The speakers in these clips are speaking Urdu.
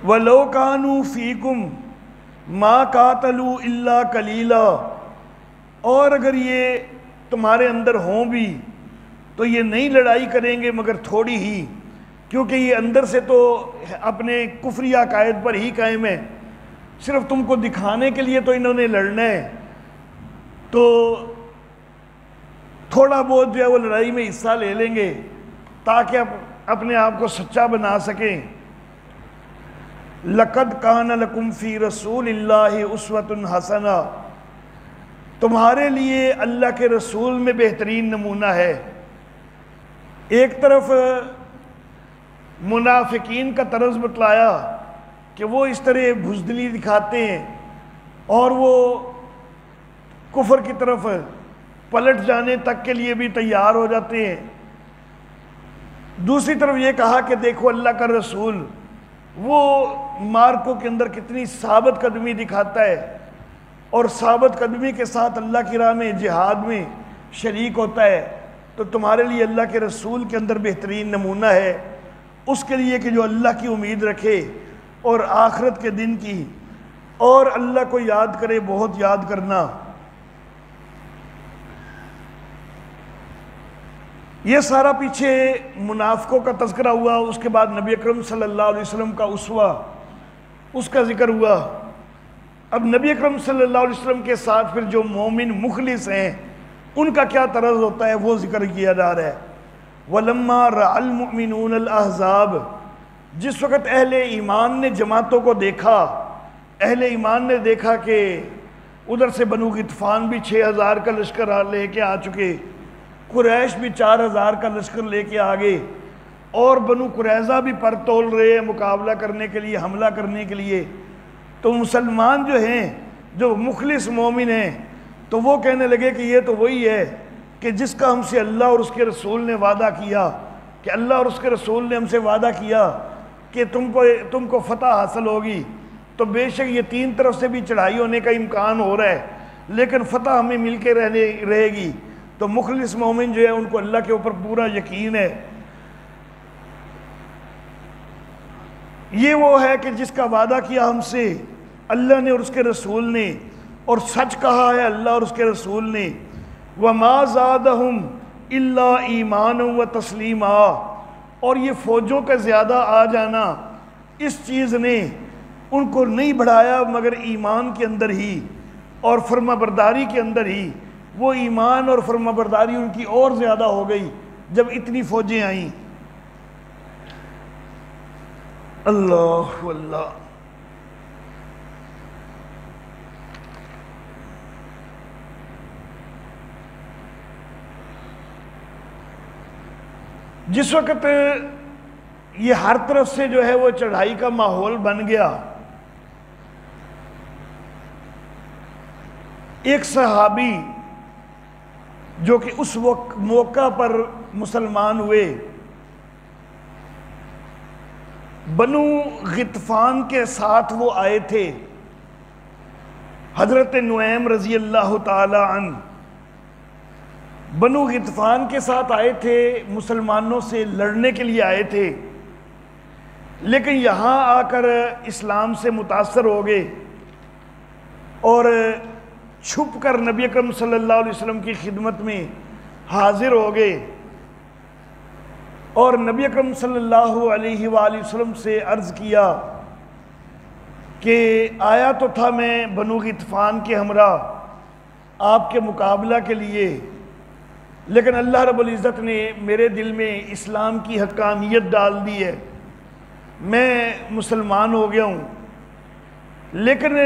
وَلَوْ كَانُوا فِيكُمْ مَا قَاتَلُوا إِلَّا قَلِيلًا، اور اگر یہ تمہارے اندر ہوں بھی تو یہ نہیں لڑائی کریں گے مگر تھوڑی ہی، کیونکہ یہ اندر سے تو اپنے کفری عقائد پر ہی قائم ہے، صرف تم کو دکھانے کے لیے تو انہوں نے لڑنا ہے، تو تھوڑا بہت جو ہے وہ لڑائی میں حصہ لے لیں گے تاکہ اپنے آپ کو سچا بنا سکیں۔ لَقَدْ كَانَ لَكُمْ فِي رَسُولِ اللَّهِ أُسْوَةٌ حَسَنَةٌ، تمہارے لیے اللہ کے رسول میں بہترین نمونہ ہے۔ ایک طرف منافقین کا طرز بتلایا کہ وہ اس طرح بزدلی دکھاتے ہیں اور وہ کفر کی طرف پلٹ جانے تک کے لیے بھی تیار ہو جاتے ہیں، دوسری طرف یہ کہا کہ دیکھو اللہ کا رسول وہ مارکوں کے اندر کتنی ثابت قدمی دکھاتا ہے اور ثابت قدمی کے ساتھ اللہ کی راہ میں جہاد میں شریک ہوتا ہے، تو تمہارے لیے اللہ کے رسول کے اندر بہترین نمونہ ہے اس کے لیے کہ جو اللہ کی امید رکھے اور آخرت کے دن کی، اور اللہ کو یاد کرے، بہت یاد کرنا۔ یہ سارا پیچھے منافقوں کا تذکرہ ہوا، اس کے بعد نبی اکرم صلی اللہ علیہ وسلم کا اسوہ، اس کا ذکر ہوا۔ اب نبی اکرم صلی اللہ علیہ وسلم کے ساتھ پھر جو مومن مخلص ہیں ان کا کیا طرز ہوتا ہے وہ ذکر کیا جا رہا ہے۔ وَلَمَّا رَأَى الْمُؤْمِنُونَ الْأَحْزَابَ، جس وقت اہل ایمان نے جماعتوں کو دیکھا، اہل ایمان نے دیکھا کہ ادھر سے بنو غطفان بھی 6000 کا لشکر لے کے آ چکے، قریش بھی 4000 کا لشکر لے کے آگے، اور بنو قریظہ بھی پر تول رہے ہیں مقابلہ کرنے کے لیے، حملہ کرنے کے لیے، تو مسلمان جو ہیں، جو مخلص مومن ہیں، تو وہ کہنے لگے کہ یہ تو وہی ہے کہ جس کا ہم سے اللہ اور اس کے رسول نے وعدہ کیا، کہ اللہ اور اس کے رسول نے ہم سے وعدہ کیا کہ تم کو فتح حاصل ہوگی، تو بے شک یہ 3 طرف سے بھی چڑھائی ہونے کا امکان ہو رہا ہے لیکن فتح ہمیں مل کے رہے گی۔ تو مخلص مومن جو ہے ان کو اللہ کے اوپر پورا یقین ہے۔ یہ وہ ہے کہ جس کا وعدہ کیا ہم سے اللہ نے اور اس کے رسول نے، اور سچ کہا ہے اللہ اور اس کے رسول نے۔ وَمَا زَادَهُمْ إِلَّا إِيمَانًا وَتَسْلِيمًا، اور یہ فوجوں کا زیادہ آ جانا اس چیز نے ان کو نہیں بڑھایا مگر ایمان کے اندر ہی اور فرما برداری کے اندر ہی۔ وہ ایمان اور فرما برداری ان کی اور زیادہ ہو گئی جب اتنی فوجیں آئیں۔ اللہ اللہ، جس وقت یہ ہر طرف سے جو ہے وہ چڑھائی کا ماحول بن گیا، ایک صحابی جو کہ اس وقت موقع پر مسلمان ہوئے، بنو غطفان کے ساتھ وہ آئے تھے، حضرت نعیم رضی اللہ تعالی عنہ بنو غطفان کے ساتھ آئے تھے، مسلمانوں سے لڑنے کے لیے آئے تھے، لیکن یہاں آ کر اسلام سے متاثر ہو گئے اور چھپ کر نبی اکرم صلی اللہ علیہ وسلم کی خدمت میں حاضر ہو گئے، اور نبی اکرم صلی اللہ علیہ وآلہ وسلم سے عرض کیا کہ آیا تو تھا میں بنو غطفان کے ہمراہ آپ کے مقابلہ کے لیے، لیکن اللہ رب العزت نے میرے دل میں اسلام کی حقانیت ڈال دی ہے، میں مسلمان ہو گیا ہوں، لیکن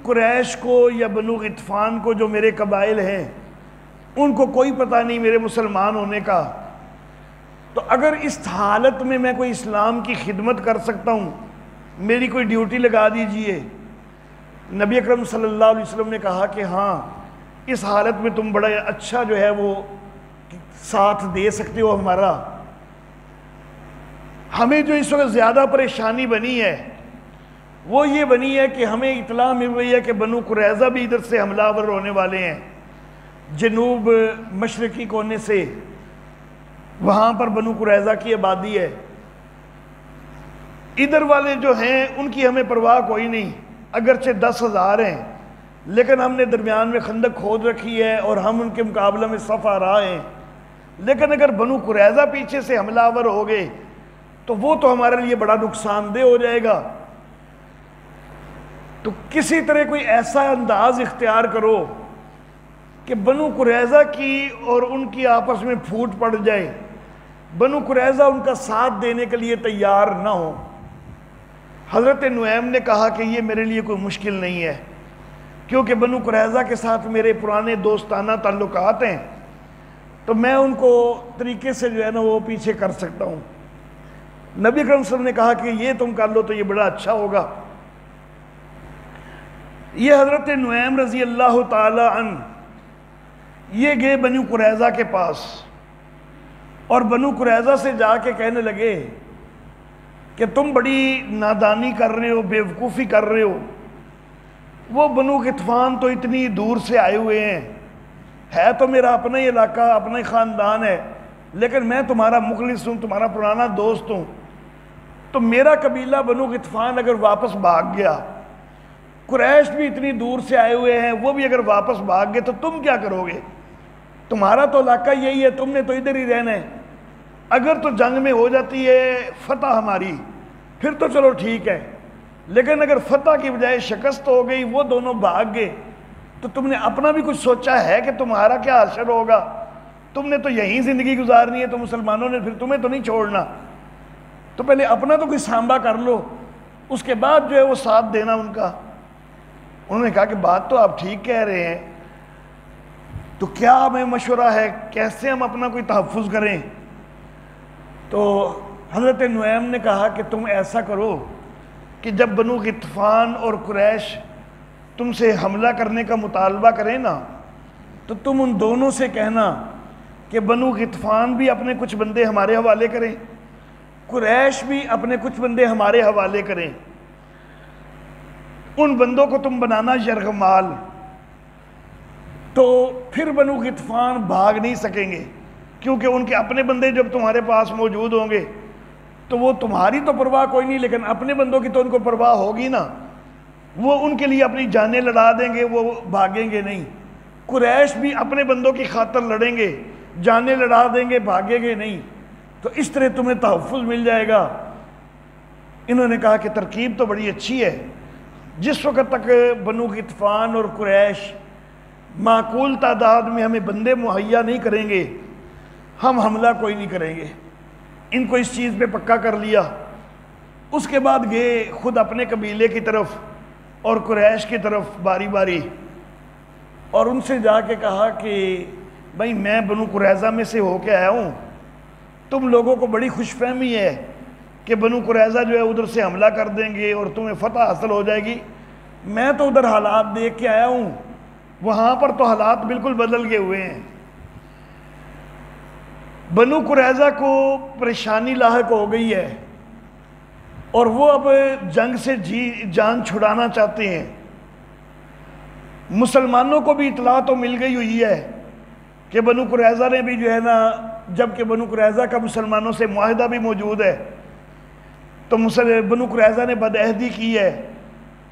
قریش کو یا بنو غطفان کو جو میرے قبائل ہیں ان کو کوئی پتہ نہیں میرے مسلمان ہونے کا، تو اگر اس حالت میں کوئی اسلام کی خدمت کر سکتا ہوں میری کوئی ڈیوٹی لگا دیجئے۔ نبی اکرم صلی اللہ علیہ وسلم نے کہا کہ ہاں اس حالت میں تم بڑا اچھا جو ہے وہ ساتھ دے سکتے ہو ہمارا۔ ہمیں جو اس وقت زیادہ پریشانی بنی ہے وہ یہ بنی ہے کہ ہمیں اطلاع مل رہی ہے کہ بنو قریظہ بھی ادھر سے حملہ آور ہونے والے ہیں، جنوب مشرقی کونے سے، وہاں پر بنو قریظہ کی آبادی ہے، ادھر والے جو ہیں ان کی ہمیں پرواہ کوئی نہیں، اگرچہ 10,000 ہیں لیکن ہم نے درمیان میں خندق کھود رکھی ہے اور ہم ان کے مقابلے میں صف آرا ہیں۔ لیکن اگر بنو قریظہ پیچھے سے حملہ آور ہو گئے تو وہ تو ہمارے لیے بڑا نقصان دہ ہو جائے گا، تو کسی طرح کوئی ایسا انداز اختیار کرو کہ بنو قریظہ کی اور ان کی آپس میں پھوٹ پڑ جائے، بنو قریظہ ان کا ساتھ دینے کے لیے تیار نہ ہو۔ حضرت نعیم نے کہا کہ یہ میرے لیے کوئی مشکل نہیں ہے، کیونکہ بنو قریظہ کے ساتھ میرے پرانے دوستانہ تعلقات ہیں، تو میں ان کو طریقے سے جو ہے نا وہ پیچھے کر سکتا ہوں۔ نبی اکرم صلی اللہ علیہ وسلم نے کہا کہ یہ تم کر لو تو یہ بڑا اچھا ہوگا۔ یہ حضرت نعیم رضی اللہ تعالی عنہ یہ گئے بنو قریظہ کے پاس، اور بنو قریظہ سے جا کے کہنے لگے کہ تم بڑی نادانی کر رہے ہو، بے وقوفی کر رہے ہو، وہ بنو غطفان تو اتنی دور سے آئے ہوئے ہیں، ہے تو میرا اپنا ہی علاقہ، اپنا ہی خاندان ہے، لیکن میں تمہارا مخلص ہوں، تمہارا پرانا دوست ہوں، تو میرا قبیلہ بنو غطفان اگر واپس بھاگ گیا، قریش بھی اتنی دور سے آئے ہوئے ہیں وہ بھی اگر واپس بھاگ گئے تو تم کیا کرو گے؟ تمہارا تو علاقہ یہی ہے، تم نے تو ادھر ہی رہنا ہے، اگر تو جنگ میں ہو جاتی ہے فتح ہماری پھر تو چلو ٹھیک ہے، لیکن اگر فتح کی بجائے شکست ہو گئی، وہ دونوں بھاگ گئے، تو تم نے اپنا بھی کچھ سوچا ہے کہ تمہارا کیا حشر ہوگا؟ تم نے تو یہیں زندگی گزارنی ہے، تو مسلمانوں نے پھر تمہیں تو نہیں چھوڑنا، تو پہلے اپنا تو کوئی سانبا کر لو، اس کے بعد جو ہے وہ ساتھ دینا ان کا۔ انہوں نے کہا کہ بات تو آپ ٹھیک کہہ رہے ہیں، تو کیا ہمیں مشورہ ہے، کیسے ہم اپنا کوئی تحفظ کریں؟ تو حضرت نعیم نے کہا کہ تم ایسا کرو کہ جب بنو غطفان اور قریش تم سے حملہ کرنے کا مطالبہ کریں نا، تو تم ان دونوں سے کہنا کہ بنو غطفان بھی اپنے کچھ بندے ہمارے حوالے کریں، قریش بھی اپنے کچھ بندے ہمارے حوالے کریں، ان بندوں کو تم بنانا یرغمال، تو پھر بنو غطفان بھاگ نہیں سکیں گے، کیونکہ ان کے اپنے بندے جب تمہارے پاس موجود ہوں گے تو وہ تمہاری تو پرواہ کوئی نہیں، لیکن اپنے بندوں کی تو ان کو پرواہ ہوگی نا، وہ ان کے لیے اپنی جانیں لڑا دیں گے، وہ بھاگیں گے نہیں۔ قریش بھی اپنے بندوں کی خاطر لڑیں گے، جانیں لڑا دیں گے، بھاگیں گے نہیں، تو اس طرح تمہیں تحفظ مل جائے گا۔ انہوں نے کہا کہ ترکیب تو بڑی اچھی ہے، جس وقت تک بنو غطفان اور قریش معقول تعداد میں ہمیں بندے مہیا نہیں کریں گے، ہم حملہ کوئی نہیں کریں گے۔ ان کو اس چیز پہ پکا کر لیا۔ اس کے بعد گئے خود اپنے قبیلے کی طرف اور قریش کی طرف باری باری، اور ان سے جا کے کہا کہ بھائی میں بنو قریظہ میں سے ہو کے آیا ہوں، تم لوگوں کو بڑی خوش فہمی ہے کہ بنو قریظہ جو ہے ادھر سے حملہ کر دیں گے اور تمہیں فتح حاصل ہو جائے گی، میں تو ادھر حالات دیکھ کے آیا ہوں، وہاں پر تو حالات بالکل بدل گئے ہوئے ہیں، بنو قریظہ کو پریشانی لاحق ہو گئی ہے اور وہ اب جنگ سے جان چھڑانا چاہتے ہیں۔ مسلمانوں کو بھی اطلاع تو مل گئی ہوئی ہے کہ بنو قریظہ نے بھی جو ہے نا، جب کہ بنو قریظہ کا مسلمانوں سے معاہدہ بھی موجود ہے، تو بنو قریظہ نے بدعہدی کی ہے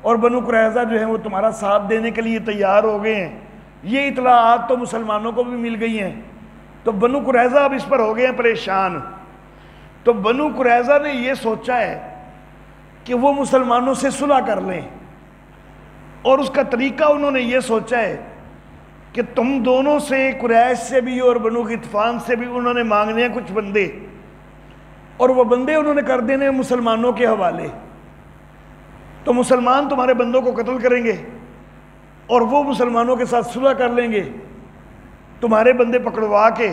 اور بنو قریظہ جو ہے وہ تمہارا ساتھ دینے کے لیے تیار ہو گئے ہیں، یہ اطلاعات تو مسلمانوں کو بھی مل گئی ہیں، تو بنو قریظہ اب اس پر ہو گئے ہیں پریشان۔ تو بنو قریظہ نے یہ سوچا ہے کہ وہ مسلمانوں سے صلح کر لیں، اور اس کا طریقہ انہوں نے یہ سوچا ہے کہ تم دونوں سے، قریش سے بھی اور بنو غطفان سے بھی انہوں نے مانگنے ہیں کچھ بندے، اور وہ بندے انہوں نے کر دینے مسلمانوں کے حوالے، تو مسلمان تمہارے بندوں کو قتل کریں گے اور وہ مسلمانوں کے ساتھ صلح کر لیں گے تمہارے بندے پکڑوا کے۔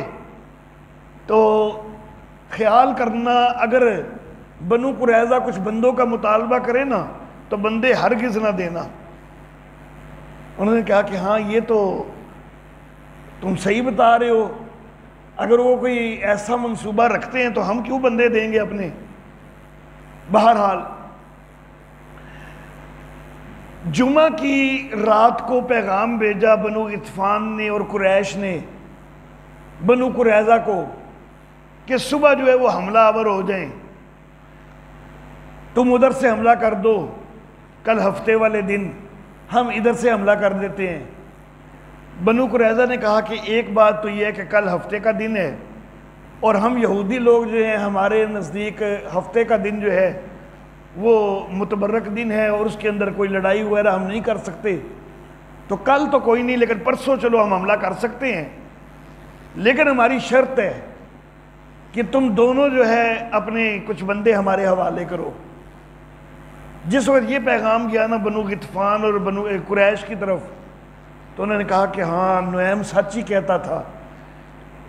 تو خیال کرنا اگر بنو قریظہ کچھ بندوں کا مطالبہ کرے نا تو بندے ہرگز نہ دینا۔ انہوں نے کہا کہ ہاں یہ تو تم صحیح بتا رہے ہو، اگر وہ کوئی ایسا منصوبہ رکھتے ہیں تو ہم کیوں بندے دیں گے اپنے۔ بہرحال جمعہ کی رات کو پیغام بھیجا بنو غطفان نے اور قریش نے بنو قریظہ کو کہ صبح جو ہے وہ حملہ آور ہو جائیں۔ تم ادھر سے حملہ کر دو، کل ہفتے والے دن ہم ادھر سے حملہ کر دیتے ہیں۔ بنو قریظہ نے کہا کہ ایک بات تو یہ ہے کہ کل ہفتے کا دن ہے، اور ہم یہودی لوگ جو ہیں ہمارے نزدیک ہفتے کا دن جو ہے وہ متبرک دن ہے، اور اس کے اندر کوئی لڑائی وغیرہ ہم نہیں کر سکتے، تو کل تو کوئی نہیں، لیکن پرسوں چلو ہم حملہ کر سکتے ہیں، لیکن ہماری شرط ہے کہ تم دونوں جو ہے اپنے کچھ بندے ہمارے حوالے کرو۔ جس وقت یہ پیغام گیا نا بنو غطفان اور بنو قریش کی طرف، تو انہوں نے کہا کہ ہاں نعیم سچ ہی کہتا تھا،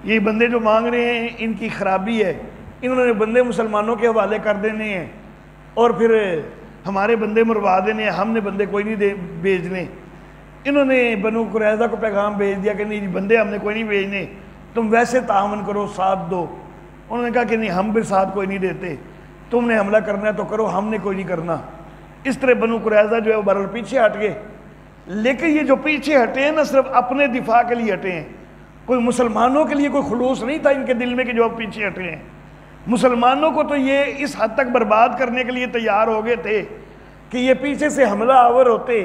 یہ بندے جو مانگ رہے ہیں ان کی خرابی ہے، انہوں نے بندے مسلمانوں کے حوالے کر دینے ہیں اور پھر ہمارے بندے مروا دینے ہیں، ہم نے بندے کوئی نہیں بھیجنے۔ انہوں نے بنو قریظہ کو پیغام بھیج دیا کہ نہیں بندے ہم نے کوئی نہیں بھیجنے، تم ویسے تعاون کرو، ساتھ دو۔ انہوں نے کہا کہ نہیں ہم بھی ساتھ کوئی نہیں دیتے، تم نے حملہ کرنا ہے تو کرو، ہم نے کوئی نہیں کرنا۔ اس طرح بنو قریظہ جو ہے وہ بہرحال پیچھے ہٹ گئے، لیکن یہ جو پیچھے ہٹے ہیں نا صرف اپنے دفاع کے لیے ہٹے ہیں، کوئی مسلمانوں کے لیے کوئی خلوص نہیں تھا ان کے دل میں کہ جو اب پیچھے ہٹے ہیں۔ مسلمانوں کو تو یہ اس حد تک برباد کرنے کے لیے تیار ہو گئے تھے کہ یہ پیچھے سے حملہ آور ہوتے،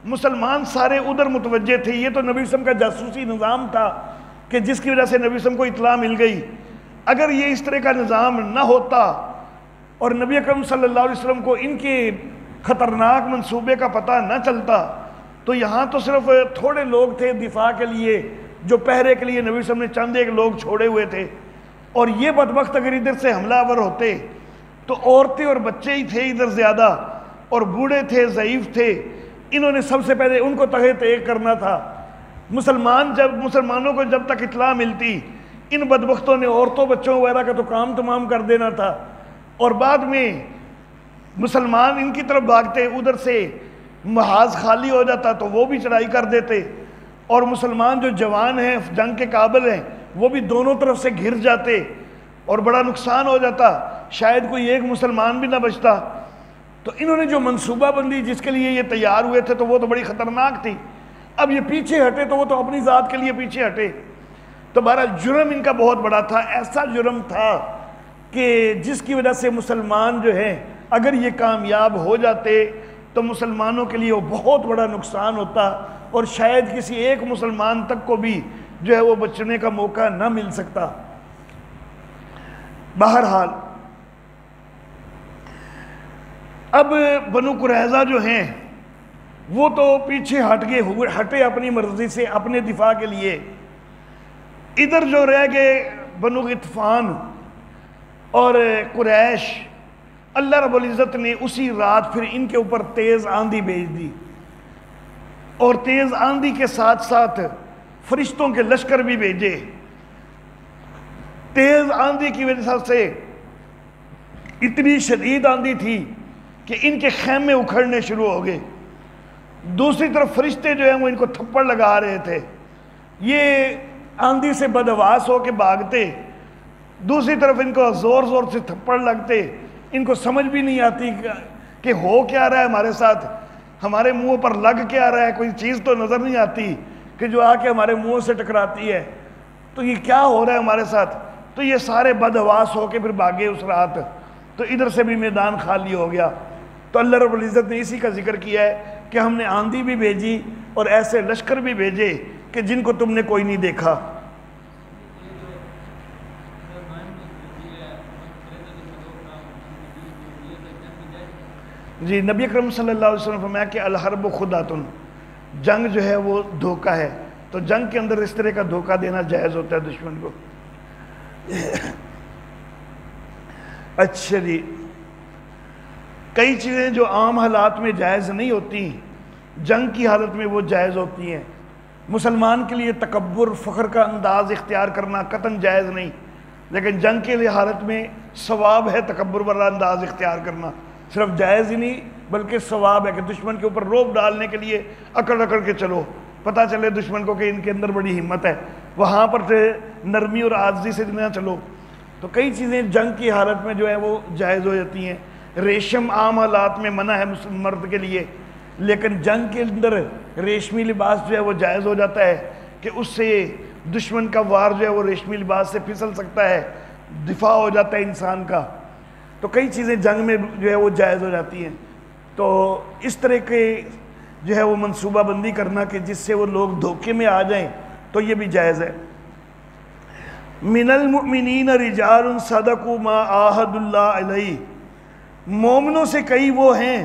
مسلمان سارے ادھر متوجہ تھے۔ یہ تو نبی صلی اللہ علیہ وسلم کا جاسوسی نظام تھا کہ جس کی وجہ سے نبی صلی اللہ علیہ وسلم کو اطلاع مل گئی۔ اگر یہ اس طرح کا نظام نہ ہوتا اور نبی اکرم صلی اللہ علیہ وسلم کو ان کے خطرناک منصوبے کا پتہ نہ چلتا تو یہاں تو صرف تھوڑے لوگ تھے دفاع کے لیے، جو پہرے کے لیے نبی صلی اللہ علیہ وسلم نے چند ایک لوگ چھوڑے ہوئے تھے، اور یہ بدبخت اگر ادھر سے حملہ آور ہوتے تو عورتیں اور بچے ہی تھے ادھر زیادہ، اور بوڑھے تھے، ضعیف تھے، انہوں نے سب سے پہلے ان کو تہے تیغ کرنا تھا۔ مسلمانوں کو جب تک اطلاع ملتی ان بدبختوں نے عورتوں بچوں وغیرہ کا تو کام تمام کر دینا تھا، اور بعد میں مسلمان ان کی طرف بھاگتے، ادھر سے محاذ خالی ہو جاتا تو وہ بھی چڑھائی کر دیتے، اور مسلمان جو جوان ہیں جنگ کے قابل ہیں وہ بھی دونوں طرف سے گھر جاتے اور بڑا نقصان ہو جاتا، شاید کوئی ایک مسلمان بھی نہ بچتا۔ تو انہوں نے جو منصوبہ بندی جس کے لیے یہ تیار ہوئے تھے تو وہ تو بڑی خطرناک تھی۔ اب یہ پیچھے ہٹے تو وہ تو اپنی ذات کے لیے پیچھے ہٹے، تو بہرحال جرم ان کا بہت بڑا تھا، ایسا جرم تھا کہ جس کی وجہ سے مسلمان جو ہیں اگر یہ کامیاب ہو جاتے تو مسلمانوں کے لیے وہ بہت بڑا نقصان ہوتا، اور شاید کسی ایک مسلمان تک کو بھی جو ہے وہ بچنے کا موقع نہ مل سکتا۔ بہرحال اب بنو قریظہ جو ہیں وہ تو پیچھے ہٹے اپنی مرضی سے اپنے دفاع کے لیے۔ ادھر جو رہ گئے بنو غطفان اور قریش، اللہ رب العزت نے اسی رات پھر ان کے اوپر تیز آندھی بھیج دی، اور تیز آندھی کے ساتھ ساتھ فرشتوں کے لشکر بھی بھیجے۔ تیز آندھی کی وجہ سے اتنی شدید آندھی تھی کہ ان کے خیمے اکھڑنے شروع ہو گئے، دوسری طرف فرشتے جو ہیں وہ ان کو تھپڑ لگا رہے تھے، یہ آندھی سے بدحواس ہو کے بھاگتے، دوسری طرف ان کو زور زور سے تھپڑ لگتے، ان کو سمجھ بھی نہیں آتی کہ ہو کیا رہا ہے ہمارے ساتھ، ہمارے منہ پر لگ کیا رہا ہے، کوئی چیز تو نظر نہیں آتی کہ جو آ کے ہمارے منہ سے ٹکراتی ہے، تو یہ کیا ہو رہا ہے ہمارے ساتھ۔ تو یہ سارے بدحواس ہو کے پھر بھاگے اس رات، تو ادھر سے بھی میدان خالی ہو گیا۔ تو اللہ رب العزت نے اسی کا ذکر کیا ہے کہ ہم نے آندھی بھی بھیجی اور ایسے لشکر بھی بھیجے کہ جن کو تم نے کوئی نہیں دیکھا۔ جی نبی اکرم صلی اللہ علیہ وسلم فرمایا کہ الحرب خدعۃ، جنگ جو ہے وہ دھوکہ ہے، تو جنگ کے اندر اس طرح کا دھوکہ دینا جائز ہوتا ہے دشمن کو۔ اچھا جی، کئی چیزیں جو عام حالات میں جائز نہیں ہوتی جنگ کی حالت میں وہ جائز ہوتی ہیں۔ مسلمان کے لیے تکبر، فخر کا انداز اختیار کرنا قطعاً جائز نہیں، لیکن جنگ کے حالت میں ثواب ہے تکبر والا انداز اختیار کرنا، صرف جائز ہی نہیں بلکہ ثواب ہے کہ دشمن کے اوپر روب ڈالنے کے لیے اکڑ اکڑ کے چلو، پتہ چلے دشمن کو کہ ان کے اندر بڑی ہمت ہے، وہاں پر سے نرمی اور عاجزی سے نہ چلو۔ تو کئی چیزیں جنگ کی حالت میں جو ہے وہ جائز ہو جاتی ہیں۔ ریشم عام حالات میں منع ہے مرد کے لیے، لیکن جنگ کے اندر ریشمی لباس جو ہے وہ جائز ہو جاتا ہے کہ اس سے دشمن کا وار جو ہے وہ ریشمی لباس سے پھسل سکتا ہے، دفاع ہو جاتا ہے انسان کا۔ تو کئی چیزیں جنگ میں جو ہے وہ جائز ہو جاتی ہیں. تو اس طرح کے جو ہے وہ منصوبہ بندی کرنا کہ جس سے وہ لوگ دھوکے میں آ جائیں تو یہ بھی جائز ہے. من المؤمنین رجال صدقوا ما عاہدوا اللہ علیہ، مومنوں سے کئی وہ ہیں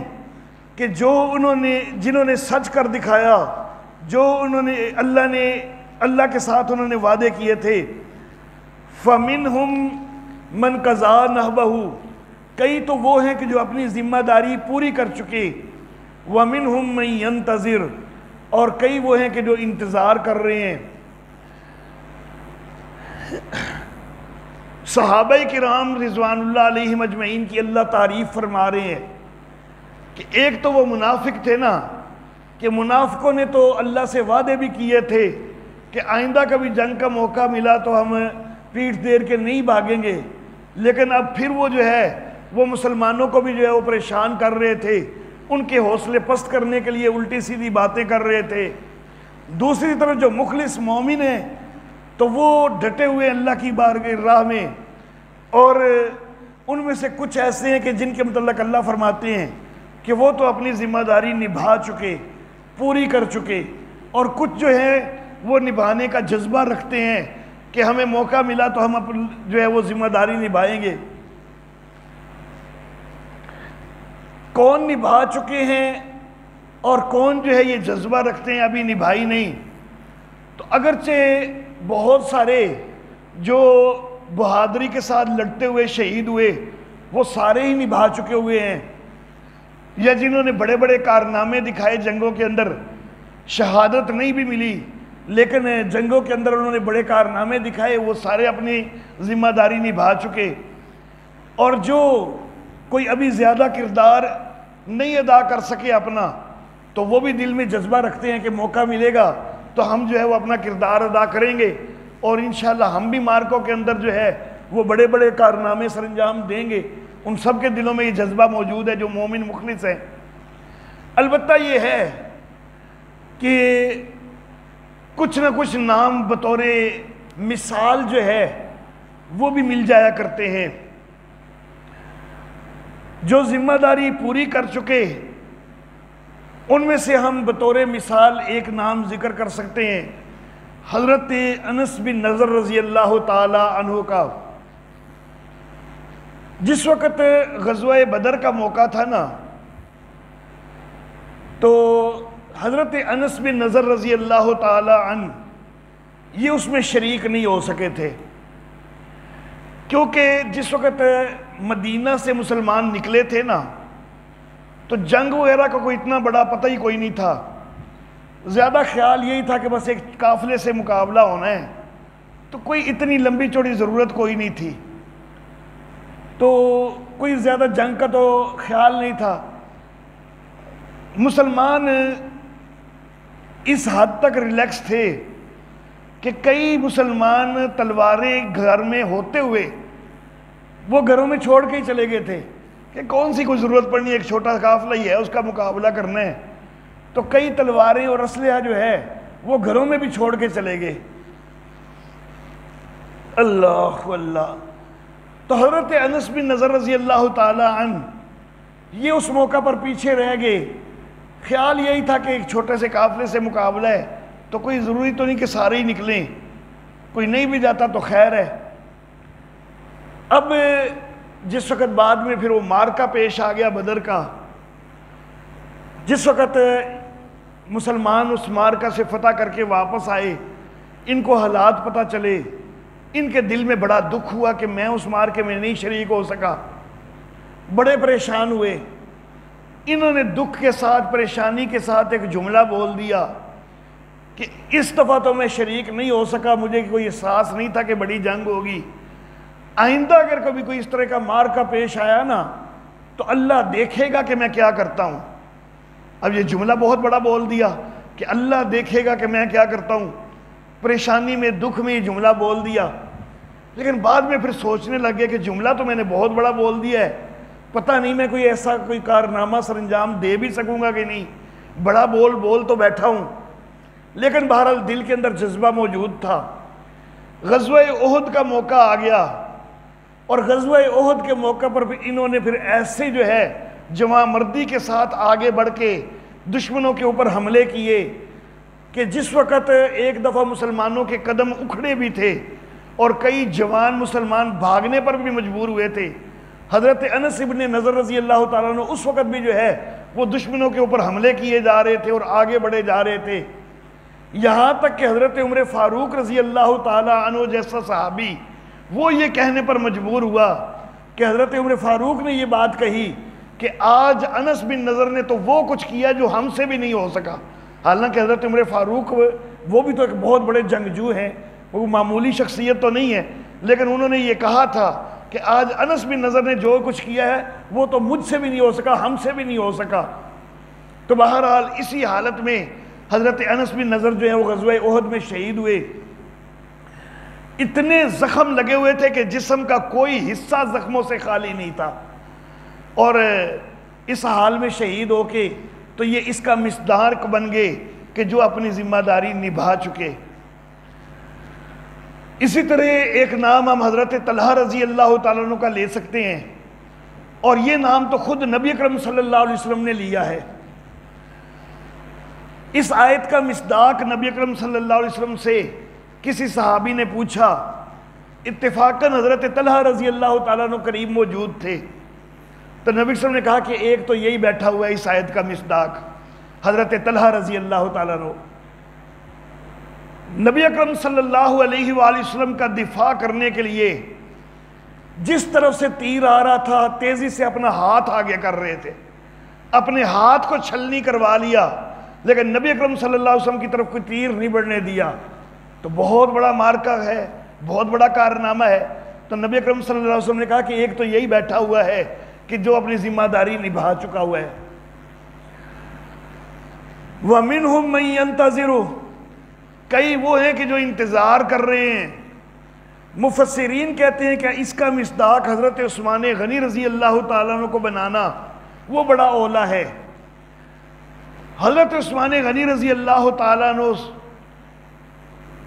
کہ جنہوں نے سچ کر دکھایا، جو اللہ کے ساتھ انہوں نے وعدے کیے تھے. فَمِنْهُمْ مَنْ قَضَىٰ نَحْبَهُ، کئی تو وہ ہیں کہ جو اپنی ذمہ داری پوری کر چکے. وَمِنْهُمْ مَنْ يَنْتَظِرُ، اور کئی وہ ہیں کہ جو انتظار کر رہے ہیں. صحابہ کرام رضوان اللہ علیہم اجمعین کی اللہ تعریف فرما رہے ہیں کہ ایک تو وہ منافق تھے نا، کہ منافقوں نے تو اللہ سے وعدے بھی کیے تھے کہ آئندہ کبھی جنگ کا موقع ملا تو ہم پیٹھ دیر کے نہیں بھاگیں گے، لیکن اب پھر وہ جو ہے وہ مسلمانوں کو بھی جو ہے وہ پریشان کر رہے تھے، ان کے حوصلے پست کرنے کے لیے الٹی سیدھی باتیں کر رہے تھے. دوسری طرف جو مخلص مومن ہیں تو وہ ڈٹے ہوئے اللہ کی راہ میں، اور ان میں سے کچھ ایسے ہیں کہ جن کے متعلق اللہ فرماتے ہیں کہ وہ تو اپنی ذمہ داری نبھا چکے، پوری کر چکے، اور کچھ جو ہے وہ نبھانے کا جذبہ رکھتے ہیں کہ ہمیں موقع ملا تو ہم جو ہے وہ ذمہ داری نبھائیں گے. کون نبھا چکے ہیں اور کون جو ہے یہ جذبہ رکھتے ہیں ابھی نبھائی نہیں؟ تو اگرچہ بہت سارے جو بہادری کے ساتھ لڑتے ہوئے شہید ہوئے وہ سارے ہی نبھا چکے ہوئے ہیں، یا جنہوں نے بڑے بڑے کارنامے دکھائے جنگوں کے اندر، شہادت نہیں بھی ملی لیکن جنگوں کے اندر انہوں نے بڑے کارنامے دکھائے، وہ سارے اپنی ذمہ داری نبھا چکے. اور جو کوئی ابھی زیادہ کردار نہیں ادا کر سکے اپنا، تو وہ بھی دل میں جذبہ رکھتے ہیں کہ موقع ملے گا تو ہم جو ہے وہ اپنا کردار ادا کریں گے، اور انشاءاللہ ہم بھی مارکوں کے اندر جو ہے وہ بڑے بڑے کارنامے سر انجام دیں گے. ان سب کے دلوں میں یہ جذبہ موجود ہے جو مومن مخلص ہیں. البتہ یہ ہے کہ کچھ نہ کچھ نام بطور مثال جو ہے وہ بھی مل جایا کرتے ہیں. جو ذمہ داری پوری کر چکے ان میں سے ہم بطور مثال ایک نام ذکر کر سکتے ہیں، حضرت انس بن نضر رضی اللہ تعالی عنہ کا. جس وقت غزوہ بدر کا موقع تھا نا، تو حضرت انس بن نضر رضی اللہ تعالی عنہ یہ اس میں شریک نہیں ہو سکے تھے، کیونکہ جس وقت مدینہ سے مسلمان نکلے تھے نا تو جنگ وغیرہ کا کوئی اتنا بڑا پتہ ہی کوئی نہیں تھا. زیادہ خیال یہی تھا کہ بس ایک قافلے سے مقابلہ ہونا ہے، تو کوئی اتنی لمبی چوڑی ضرورت کوئی نہیں تھی، تو کوئی زیادہ جنگ کا تو خیال نہیں تھا. مسلمان اس حد تک ریلیکس تھے کہ کئی مسلمان تلواریں گھر میں ہوتے ہوئے وہ گھروں میں چھوڑ کے ہی چلے گئے تھے کہ کون سی کوئی ضرورت پڑنی ہے، ایک چھوٹا قافلہ ہی ہے اس کا مقابلہ کرنا ہے. تو کئی تلواریں اور اسلحہ جو ہے وہ گھروں میں بھی چھوڑ کے چلے گئے. اللہ اللہ. تو حضرت انس بن نضر رضی اللہ تعالی عنہ یہ اس موقع پر پیچھے رہ گئے. خیال یہی تھا کہ ایک چھوٹے سے قافلے سے مقابلہ ہے تو کوئی ضروری تو نہیں کہ سارے ہی نکلیں، کوئی نہیں بھی جاتا تو خیر ہے. اب جس وقت بعد میں پھر وہ مارکا پیش آ گیا بدر کا، جس وقت مسلمان اس مارکا سے فتح کر کے واپس آئے، ان کو حالات پتہ چلے، ان کے دل میں بڑا دکھ ہوا کہ میں اس مارکے میں نہیں شریک ہو سکا. بڑے پریشان ہوئے. انہوں نے دکھ کے ساتھ، پریشانی کے ساتھ ایک جملہ بول دیا کہ اس دفعہ تو میں شریک نہیں ہو سکا، مجھے کوئی احساس نہیں تھا کہ بڑی جنگ ہوگی. آئندہ اگر کبھی کوئی اس طرح کا مارکا پیش آیا نا تو اللہ دیکھے گا کہ میں کیا کرتا ہوں. اب یہ جملہ بہت بڑا بول دیا کہ اللہ دیکھے گا کہ میں کیا کرتا ہوں. پریشانی میں، دکھ میں یہ جملہ بول دیا. لیکن بعد میں پھر سوچنے لگے کہ جملہ تو میں نے بہت بڑا بول دیا ہے، پتہ نہیں میں کوئی ایسا کوئی کارنامہ سر انجام دے بھی سکوں گا کہ نہیں. بڑا بول تو بیٹھا ہوں، لیکن بہرحال دل کے اندر جذبہ موجود تھا. غزوہ احد کا موقع آ گیا اور غزوہ احد کے موقع پر بھی انہوں نے پھر ایسے جو ہے جواں مردی کے ساتھ آگے بڑھ کے دشمنوں کے اوپر حملے کیے کہ جس وقت ایک دفعہ مسلمانوں کے قدم اکھڑے بھی تھے اور کئی جوان مسلمان بھاگنے پر بھی مجبور ہوئے تھے، حضرت انس ابن نضر رضی اللہ تعالیٰ عنہ اس وقت بھی جو ہے وہ دشمنوں کے اوپر حملے کیے جا رہے تھے اور آگے بڑھے جا رہے تھے، یہاں تک کہ حضرت عمر فاروق رضی اللہ تعالیٰ عنہ جیسا صحابی وہ یہ کہنے پر مجبور ہوا کہ حضرت عمر فاروق نے یہ بات کہی کہ آج انس بن نضر نے تو وہ کچھ کیا جو ہم سے بھی نہیں ہو سکا۔ حالانکہ حضرت عمر فاروق وہ بھی تو ایک بہت بڑے جنگجو ہیں، وہ معمولی شخصیت تو نہیں ہے، لیکن انہوں نے یہ کہا تھا کہ آج انس بن نضر نے جو کچھ کیا ہے وہ تو مجھ سے بھی نہیں ہو سکا، ہم سے بھی نہیں ہو سکا۔ تو بہرحال اسی حالت میں حضرت انس بن نضر جو ہے وہ غزوہ احد میں شہید ہوئے، اتنے زخم لگے ہوئے تھے کہ جسم کا کوئی حصہ زخموں سے خالی نہیں تھا، اور اس حال میں شہید ہو کے تو یہ اس کا مصداق بن گئے کہ جو اپنی ذمہ داری نبھا چکے۔ اسی طرح ایک نام ہم حضرت طلحہ رضی اللہ تعالیٰ عنہ کا لے سکتے ہیں، اور یہ نام تو خود نبی اکرم صلی اللہ علیہ وسلم نے لیا ہے۔ اس آیت کا مصداق نبی اکرم صلی اللہ علیہ وسلم سے کسی صحابی نے پوچھا، اتفاقاً حضرت طلحہ رضی اللہ تعالیٰ عنہ قریب موجود تھے، تو نبی صلی اللہ علیہ وسلم نے کہا کہ ایک تو یہی بیٹھا ہوا ہے اس آیت کا مصداق، حضرت طلحہ رضی اللہ تعالیٰ عنہ۔ نبی اکرم صلی اللہ علیہ وآلہ وسلم کا دفاع کرنے کے لیے جس طرف سے تیر آ رہا تھا تیزی سے اپنا ہاتھ آگے کر رہے تھے، اپنے ہاتھ کو چھلنی کروا لیا، لیکن نبی اکرم صلی اللہ علیہ وسلم کی طرف کوئی تیر نہیں بڑھنے دیا۔ تو بہت بڑا مارکہ ہے، بہت بڑا کارنامہ ہے۔ تو نبی اکرم صلی اللہ علیہ وسلم نے کہا کہ ایک تو یہی بیٹھا ہوا ہے کہ جو اپنی ذمہ داری نبھا چکا ہوا ہے۔ وَمِنْهُمْ مَنْ يَنْتَظِرُ، کئی وہ ہیں کہ جو انتظار کر رہے ہیں۔ مفسرین کہتے ہیں کہ اس کا مصداق حضرت عثمان غنی رضی اللہ تعالیٰ عنہ کو بنانا وہ بڑا اولا ہے۔ حضرت عثمان غنی رضی اللہ تعالیٰ عنہ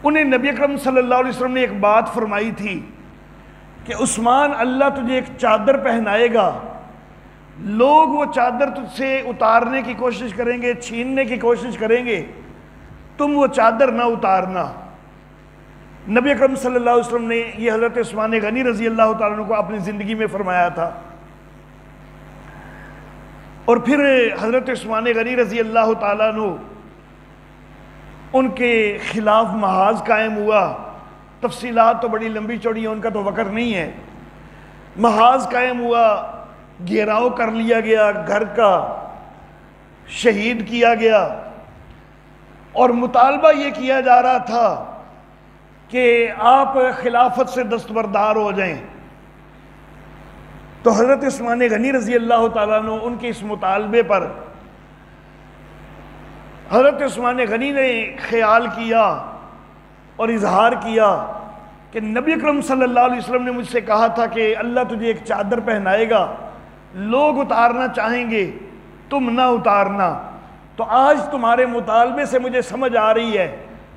انہیں نبی اکرم صلی اللہ علیہ وسلم نے ایک بات فرمائی تھی کہ عثمان، اللہ تجھے ایک چادر پہنائے گا، لوگ وہ چادر تجھ سے اتارنے کی کوشش کریں گے، چھیننے کی کوشش کریں گے، تم وہ چادر نہ اتارنا۔ نبی اکرم صلی اللہ علیہ وسلم نے یہ حضرت عثمان غنی رضی اللہ تعالیٰ عنہ کو اپنی زندگی میں فرمایا تھا۔ اور پھر حضرت عثمان غنی رضی اللہ تعالیٰ عنہ ان کے خلاف محاذ قائم ہوا، تفصیلات تو بڑی لمبی چوڑی ہیں، ان کا تو وقت نہیں ہے۔ محاذ قائم ہوا، گھیراؤ کر لیا گیا، گھر کا شہید کیا گیا، اور مطالبہ یہ کیا جا رہا تھا کہ آپ خلافت سے دستبردار ہو جائیں۔ تو حضرت عثمان غنی رضی اللہ تعالیٰ عنہ ان کے اس مطالبے پر حضرت عثمان غنی نے خیال کیا اور اظہار کیا کہ نبی اکرم صلی اللہ علیہ وسلم نے مجھ سے کہا تھا کہ اللہ تجھے ایک چادر پہنائے گا، لوگ اتارنا چاہیں گے، تم نہ اتارنا۔ تو آج تمہارے مطالبے سے مجھے سمجھ آ رہی ہے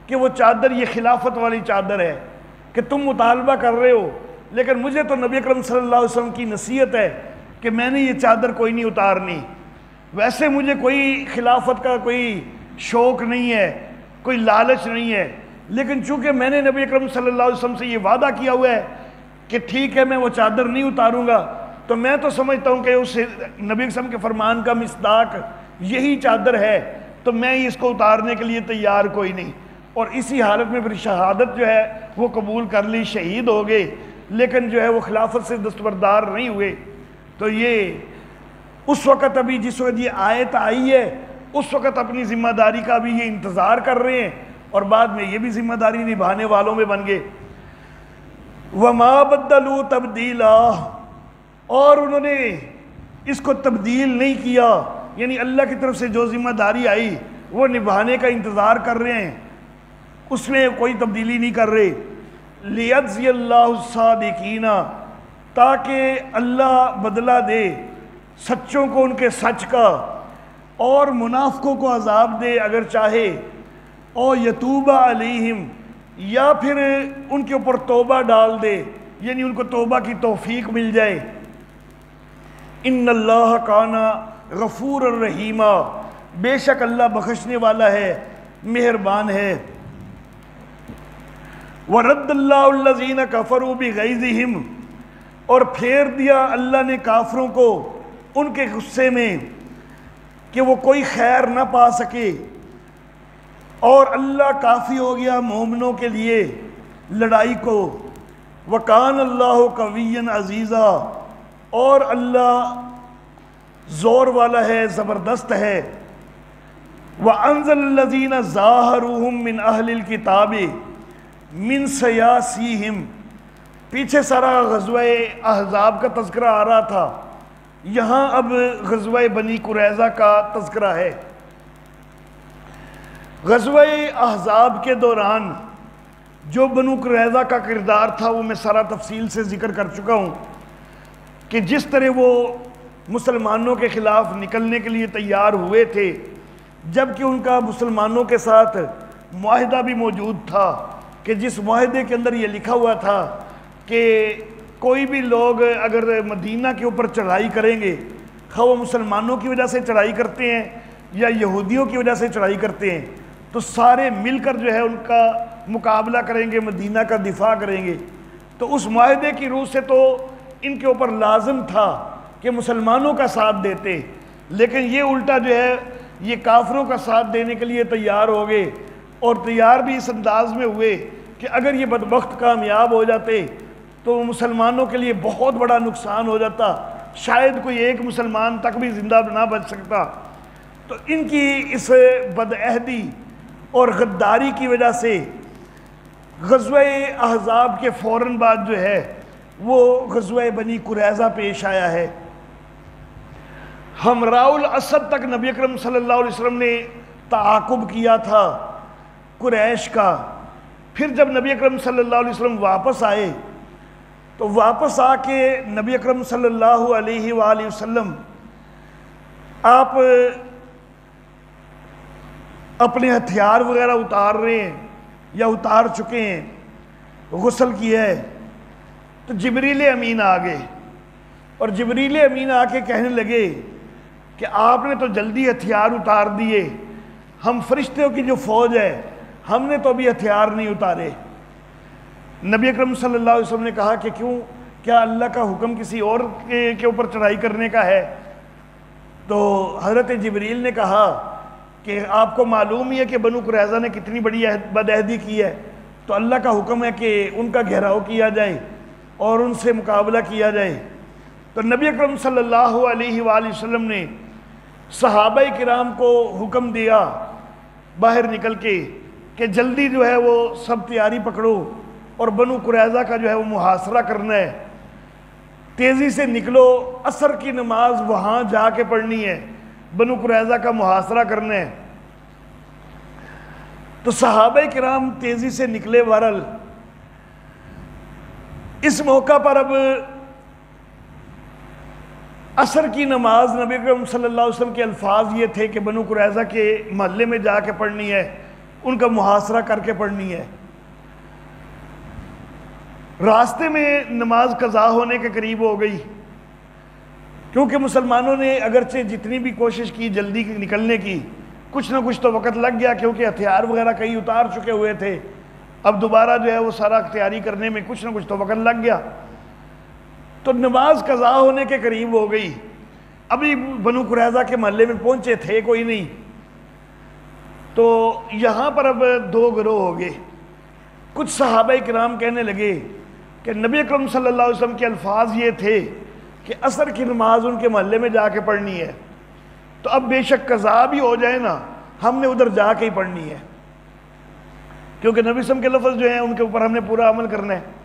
کہ وہ چادر یہ خلافت والی چادر ہے کہ تم مطالبہ کر رہے ہو، لیکن مجھے تو نبی اکرم صلی اللہ علیہ وسلم کی نصیحت ہے کہ میں نے یہ چادر کوئی نہیں اتارنی۔ ویسے مجھے کوئی خلافت کا کوئی شوق نہیں ہے، کوئی لالچ نہیں ہے، لیکن چونکہ میں نے نبی اکرم صلی اللہ علیہ وسلم سے یہ وعدہ کیا ہوا ہے کہ ٹھیک ہے میں وہ چادر نہیں اتاروں گا، تو میں تو سمجھتا ہوں کہ اس نبی صلی اللہ علیہ وسلم کے فرمان کا مصداق یہی چادر ہے، تو میں اس کو اتارنے کے لیے تیار کوئی نہیں۔ اور اسی حالت میں پھر شہادت جو ہے وہ قبول کر لی، شہید ہو گئے، لیکن جو ہے وہ خلافت سے دستبردار نہیں ہوئے۔ تو یہ اس وقت ابھی جس وقت یہ آیت آئی ہے اس وقت اپنی ذمہ داری کا بھی یہ انتظار کر رہے ہیں، اور بعد میں یہ بھی ذمہ داری نبھانے والوں میں بن گئے۔ وَمَا بَدَّلُوا تَبْدِيلًا، اور انہوں نے اس کو تبدیل نہیں کیا، یعنی اللہ کی طرف سے جو ذمہ داری آئی وہ نبھانے کا انتظار کر رہے ہیں، اس میں کوئی تبدیلی نہیں کر رہے۔ لِيَجْزِيَ اللَّهُ الصَّادِقِينَ، تاکہ اللہ بدلہ دے سچوں کو ان کے سچ کا، اور منافقوں کو عذاب دے اگر چاہے، اور یتوب علیہم، یا پھر ان کے اوپر توبہ ڈال دے، یعنی ان کو توبہ کی توفیق مل جائے۔ ان اللہ کانا غفور الرحیمہ، بے شک اللہ بخشنے والا ہے، مہربان ہے۔ وَرَدَّ اللَّهُ الَّذِينَ كَفَرُوا بِغَيْظِهِمْ، اور پھیر دیا اللہ نے کافروں کو ان کے غصے میں کہ وہ کوئی خیر نہ پا سکے، اور اللہ کافی ہو گیا مومنوں کے لیے لڑائی کو۔ وَكَانَ اللَّهُ قَوِيًّا عَزِيزًا، اور اللہ زور والا ہے، زبردست ہے۔ وَأَنزَلَ الَّذِينَ ظَاهَرُوهُم مِّنْ أَهْلِ الْكِتَابِ مِنْ سَيَاسِيهِمْ، پیچھے سارا غزوہ احزاب کا تذکرہ آ رہا تھا، یہاں اب غزوہ بنی قریظہ کا تذکرہ ہے۔ غزوہ احزاب کے دوران جو بنو قریظہ کا کردار تھا وہ میں سارا تفصیل سے ذکر کر چکا ہوں کہ جس طرح وہ مسلمانوں کے خلاف نکلنے کے لیے تیار ہوئے تھے، جبکہ ان کا مسلمانوں کے ساتھ معاہدہ بھی موجود تھا کہ جس معاہدے کے اندر یہ لکھا ہوا تھا کہ کوئی بھی لوگ اگر مدینہ کے اوپر چڑھائی کریں گے، خواہ وہ مسلمانوں کی وجہ سے چڑھائی کرتے ہیں یا یہودیوں کی وجہ سے چڑھائی کرتے ہیں، تو سارے مل کر جو ہے ان کا مقابلہ کریں گے، مدینہ کا دفاع کریں گے۔ تو اس معاہدے کی روح سے تو ان کے اوپر لازم تھا کہ مسلمانوں کا ساتھ دیتے، لیکن یہ الٹا جو ہے یہ کافروں کا ساتھ دینے کے لیے تیار ہو گئے، اور تیار بھی اس انداز میں ہوئے کہ اگر یہ بدبخت کامیاب ہو جاتے تو مسلمانوں کے لیے بہت بڑا نقصان ہو جاتا، شاید کوئی ایک مسلمان تک بھی زندہ نہ بچ سکتا۔ تو ان کی اس بدعہدی اور غداری کی وجہ سے غزوہ احزاب کے فوراً بعد جو ہے وہ غزوہ بنی قریظہ پیش آیا ہے۔ حمراء الاسد تک نبی اکرم صلی اللہ علیہ وسلم نے تعاقب کیا تھا قریش کا۔ پھر جب نبی اکرم صلی اللہ علیہ وسلم واپس آئے تو واپس آ کے نبی اکرم صلی اللہ علیہ وآلہ وسلم آپ اپنے ہتھیار وغیرہ اتار رہے ہیں یا اتار چکے ہیں، غسل کیا ہے، تو جبریل امین آ گئے، اور جبریل امین آ کے کہنے لگے کہ آپ نے تو جلدی ہتھیار اتار دیے، ہم فرشتوں کی جو فوج ہے ہم نے تو ابھی ہتھیار نہیں اتارے۔ نبی اکرم صلی اللہ علیہ وسلم نے کہا کہ کیوں، کیا اللہ کا حکم کسی اور کے اوپر چڑھائی کرنے کا ہے؟ تو حضرت جبریل نے کہا کہ آپ کو معلوم ہی ہے کہ بنو قریظہ نے کتنی بڑی بدعہدی کی ہے، تو اللہ کا حکم ہے کہ ان کا گھیراؤ کیا جائے اور ان سے مقابلہ کیا جائے۔ تو نبی اکرم صلی اللہ علیہ وآلہ وسلم نے صحابہ کرام کو حکم دیا باہر نکل کے کہ جلدی جو ہے وہ سب تیاری پکڑو اور بنو قریظہ کا جو ہے وہ محاصرہ کرنا ہے، تیزی سے نکلو، عصر کی نماز وہاں جا کے پڑھنی ہے، بنو قریظہ کا محاصرہ کرنا ہے۔ تو صحابہ کرام تیزی سے نکلے۔ بہرحال اس موقع پر اب عصر کی نماز نبی اکرم صلی اللہ علیہ وسلم کے الفاظ یہ تھے کہ بنو قریظہ کے محلے میں جا کے پڑھنی ہے، ان کا محاصرہ کر کے پڑھنی ہے۔ راستے میں نماز قضا ہونے کے قریب ہو گئی، کیونکہ مسلمانوں نے اگرچہ جتنی بھی کوشش کی جلدی نکلنے کی، کچھ نہ کچھ تو وقت لگ گیا، کیونکہ ہتھیار وغیرہ کئی اتار چکے ہوئے تھے، اب دوبارہ جو ہے وہ سارا تیاری کرنے میں کچھ نہ کچھ تو وقت لگ گیا۔ تو نماز قضا ہونے کے قریب ہو گئی، ابھی بنو قریظہ کے محلے میں پہنچے تھے کوئی نہیں، تو یہاں پر اب دو گروہ ہو گئے۔ کچھ صحابہ کرام کہنے لگے کہ نبی اکرم صلی اللہ علیہ وسلم کے الفاظ یہ تھے کہ عصر کی نماز ان کے محلے میں جا کے پڑھنی ہے، تو اب بے شک قضا بھی ہو جائے نا، ہم نے ادھر جا کے ہی پڑھنی ہے، کیونکہ نبی صلی اللہ علیہ وسلم کے لفظ جو ہیں ان کے اوپر ہم نے پورا عمل کرنا ہے۔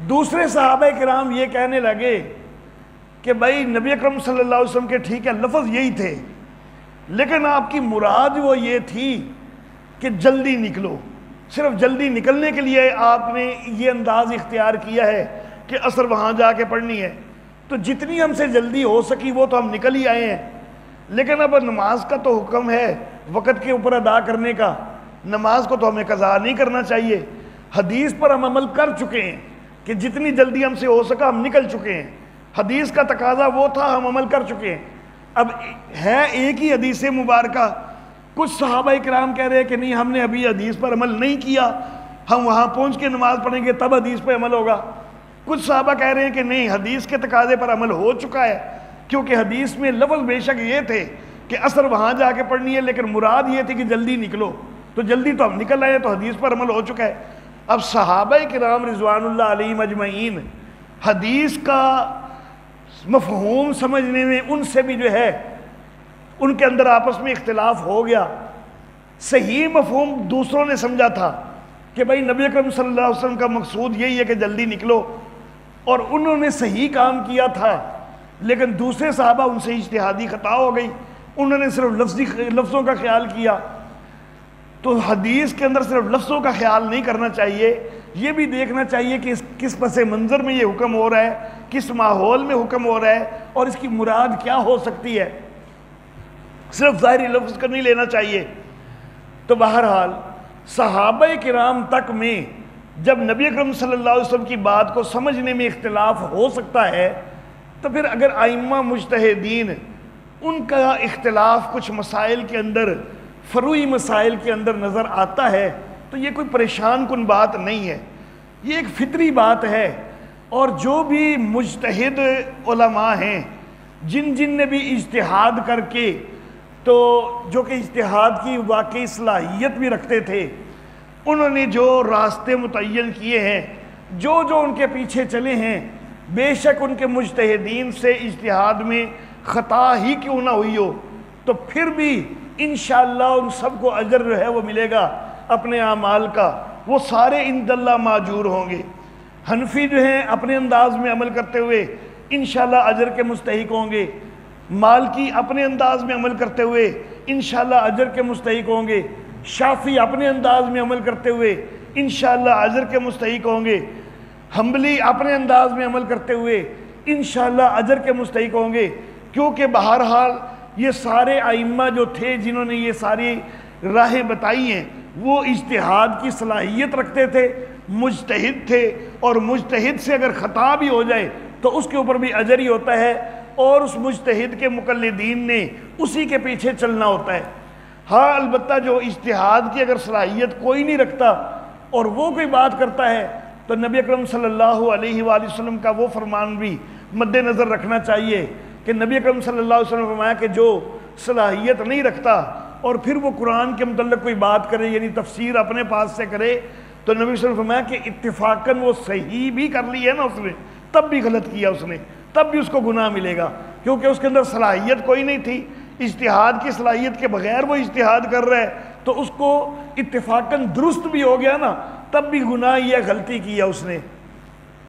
دوسرے صحابہ کرام یہ کہنے لگے کہ بھائی نبی اکرم صلی اللہ علیہ وسلم کے ٹھیک ہے لفظ یہی تھے، لیکن آپ کی مراد وہ یہ تھی کہ جلدی نکلو، صرف جلدی نکلنے کے لیے آپ نے یہ انداز اختیار کیا ہے کہ عصر وہاں جا کے پڑھنی ہے، تو جتنی ہم سے جلدی ہو سکی وہ تو ہم نکل ہی آئے ہیں، لیکن اب نماز کا تو حکم ہے وقت کے اوپر ادا کرنے کا، نماز کو تو ہمیں قضا نہیں کرنا چاہیے، حدیث پر ہم عمل کر چکے ہیں، کہ جتنی جلدی ہم سے ہو سکا ہم نکل چکے ہیں، حدیث کا تقاضا وہ تھا، ہم عمل کر چکے ہیں۔ اب ہے ایک ہی حدیث مبارکہ، کچھ صحابہ کرام کہہ رہے ہیں کہ نہیں ہم نے ابھی حدیث پر عمل نہیں کیا، ہم وہاں پہنچ کے نماز پڑھیں گے تب حدیث پہ عمل ہوگا۔ کچھ صحابہ کہہ رہے ہیں کہ نہیں حدیث کے تقاضے پر عمل ہو چکا ہے، کیونکہ حدیث میں لفظ بے شک یہ تھے کہ عصر وہاں جا کے پڑھنی ہے، لیکن مراد یہ تھی کہ جلدی نکلو، تو جلدی تو ہم نکل آئے، تو حدیث پر عمل ہو چکا ہے۔ اب صحابہ کرام رضوان اللہ علیہم اجمعین حدیث کا مفہوم سمجھنے میں ان سے بھی جو ہے ان کے اندر آپس میں اختلاف ہو گیا۔ صحیح مفہوم دوسروں نے سمجھا تھا کہ بھائی نبی اکرم صلی اللہ علیہ وسلم کا مقصود یہی ہے کہ جلدی نکلو، اور انہوں نے صحیح کام کیا تھا، لیکن دوسرے صحابہ ان سے اجتہادی خطا ہو گئی، انہوں نے صرف لفظوں کا خیال کیا۔ تو حدیث کے اندر صرف لفظوں کا خیال نہیں کرنا چاہیے، یہ بھی دیکھنا چاہیے کہ کس پس منظر میں یہ حکم ہو رہا ہے، کس ماحول میں حکم ہو رہا ہے، اور اس کی مراد کیا ہو سکتی ہے، صرف ظاہری لفظ کا نہیں لینا چاہیے۔ تو بہرحال صحابہ کرام تک میں جب نبی اکرم صلی اللہ علیہ وسلم کی بات کو سمجھنے میں اختلاف ہو سکتا ہے، تو پھر اگر ائمہ مجتہدین ان کا اختلاف کچھ مسائل کے اندر، فروعی مسائل کے اندر نظر آتا ہے، تو یہ کوئی پریشان کن بات نہیں ہے، یہ ایک فطری بات ہے۔ اور جو بھی مجتہد علماء ہیں جن نے بھی اجتہاد کر کے، تو جو کہ اجتہاد کی واقعی صلاحیت بھی رکھتے تھے، انہوں نے جو راستے متعین کیے ہیں، جو ان کے پیچھے چلے ہیں، بے شک ان کے مجتہدین سے اجتہاد میں خطا ہی کیوں نہ ہوئی ہو، تو پھر بھی انشاءاللہ ان سب کو اجر جو ہے وہ ملے گا اپنے اعمال کا، وہ سارے عند اللہ ماجور ہوں گے۔ حنفی جو ہیں اپنے انداز میں عمل کرتے ہوئے انشاءاللہ اجر کے مستحق ہوں گے، مالکی اپنے انداز میں عمل کرتے ہوئے انشاءاللہ اجر کے مستحق ہوں گے، شافعی اپنے انداز میں عمل کرتے ہوئے انشاءاللہ اجر کے مستحق ہوں گے، حنبلی اپنے انداز میں عمل کرتے ہوئے انشاءاللہ اجر کے مستحق ہوں گے، کیونکہ بہرحال یہ سارے ائمہ جو تھے جنہوں نے یہ ساری راہیں بتائی ہیں، وہ اجتہاد کی صلاحیت رکھتے تھے، مجتہد تھے، اور مجتہد سے اگر خطا بھی ہو جائے تو اس کے اوپر بھی اجر ہی ہوتا ہے، اور اس مجتہد کے مقلدین نے اسی کے پیچھے چلنا ہوتا ہے۔ ہاں البتہ جو اجتہاد کی اگر صلاحیت کوئی نہیں رکھتا اور وہ کوئی بات کرتا ہے، تو نبی اکرم صلی اللہ علیہ وآلہ وسلم کا وہ فرمان بھی مد نظر رکھنا چاہیے کہ نبی اکرم صلی اللہ علیہ وسلم نے فرمایا کہ جو صلاحیت نہیں رکھتا اور پھر وہ قرآن کے متعلق کوئی بات کرے، یعنی تفسیر اپنے پاس سے کرے، تو نبی صلی اللہ علیہ وسلم نے فرمایا کہ اتفاقاً وہ صحیح بھی کر لی ہے نا اس نے، تب بھی غلط کیا اس نے، تب بھی اس کو گناہ ملے گا، کیونکہ اس کے اندر صلاحیت کوئی نہیں تھی، اجتہاد کی صلاحیت کے بغیر وہ اجتہاد کر رہا ہے، تو اس کو اتفاقاً درست بھی ہو گیا نا، تب بھی گناہ یا غلطی کیا اس نے۔